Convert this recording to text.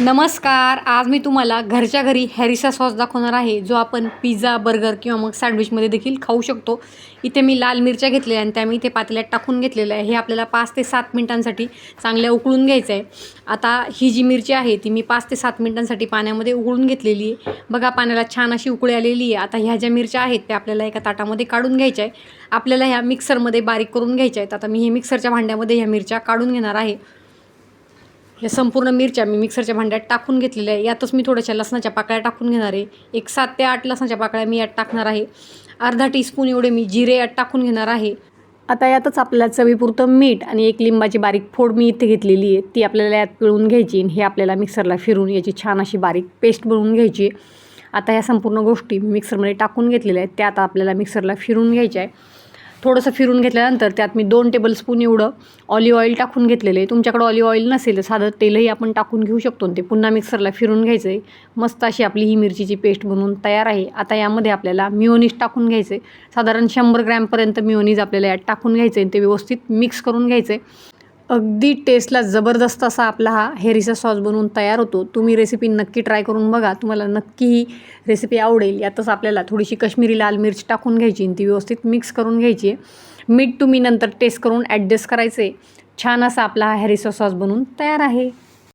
नमस्कार. आज मी तुम्हाला घरच्या घरी हॅरिसा सॉस दाखवणार आहे, जो आपण पिझ्झा, बर्गर किंवा मग सँडविचमध्ये देखील खाऊ शकतो. इथे मी लाल मिरच्या घेतलेल्या आणि त्या मी इथे पातेल्यात टाकून घेतलेल्या आहे. हे आपल्याला 5 ते 7 मिनिटांसाठी चांगल्या उकळून घ्यायचं आहे. आता ही जी मिरची आहे ती मी 5 ते 7 मिनिटांसाठी पाण्यामध्ये उकळून घेतलेली आहे. बघा, पाण्याला छान अशी उकळी आलेली आहे. आता ह्या ज्या मिरच्या आहेत त्या आपल्याला एका ताटामध्ये काढून घ्यायच्या आहे. आपल्याला ह्या मिक्सरमध्ये बारीक करून घ्यायच्या आहेत. आता मी हे मिक्सरच्या भांड्यामध्ये ह्या मिरच्या काढून घेणार आहे. या संपूर्ण मिरच्या मी मिक्सरच्या भांड्यात टाकून घेतलेल्या आहे. यातच मी थोड्याशा लसणाच्या पाकळ्या टाकून घेणार आहे. एक 7 ते 8 लसणाच्या पाकळ्या मी यात टाकणार आहे. अर्धा टीस्पून एवढे मी जिरे यात टाकून घेणार आहे. आता यातच आपल्याला चवीपुरतं मीठ आणि एक लिंबाची बारीक फोड मी इथे घेतलेली आहे, ती आपल्याला यात पिळून घ्यायची. हे आपल्याला मिक्सरला फिरून याची छान अशी बारीक पेस्ट बनवून घ्यायची. आता या संपूर्ण गोष्टी मिक्सरमध्ये टाकून घेतलेल्या आहेत, त्या आता आपल्याला मिक्सरला फिरून घ्यायच्या आहे. थोडंसं फिरून घेतल्यानंतर त्यात मी 2 टेबलस्पून एवढं ऑलिव्ह ऑइल टाकून घेतलेलं आहे. तुमच्याकडं ऑलिव्ह ऑइल नसेल तर साधं तेलही आपण टाकून घेऊ शकतो. ते पुन्हा मिक्सरला फिरून घ्यायचं आहे. मस्त अशी आपली ही मिरचीची पेस्ट बनवून तयार आहे. आता यामध्ये आपल्याला मिओनीज टाकून घ्यायचं आहे. साधारण 100 ग्रॅमपर्यंत मिओनीज आपल्याला यात टाकून घ्यायचं आहे आणि ते व्यवस्थित मिक्स करून घ्यायचं आहे. अगदी टेस्टला जबरदस्त असा आपला हा हॅरिसा सॉस बनवून तयार होतो. तुम्ही रेसिपी नक्की ट्राय करून बघा. तुम्हाला नक्की ही रेसिपी आवडेल. यातच आपल्याला थोडीशी काश्मीरी लाल मिर्च टाकून घ्यायची आणि ती व्यवस्थित मिक्स करून घ्यायची आहे. मीठ तुम्ही नंतर टेस्ट करून ॲडजस्ट करायचे. छान असा आपला हा हॅरिसा सॉस बनवून तयार आहे.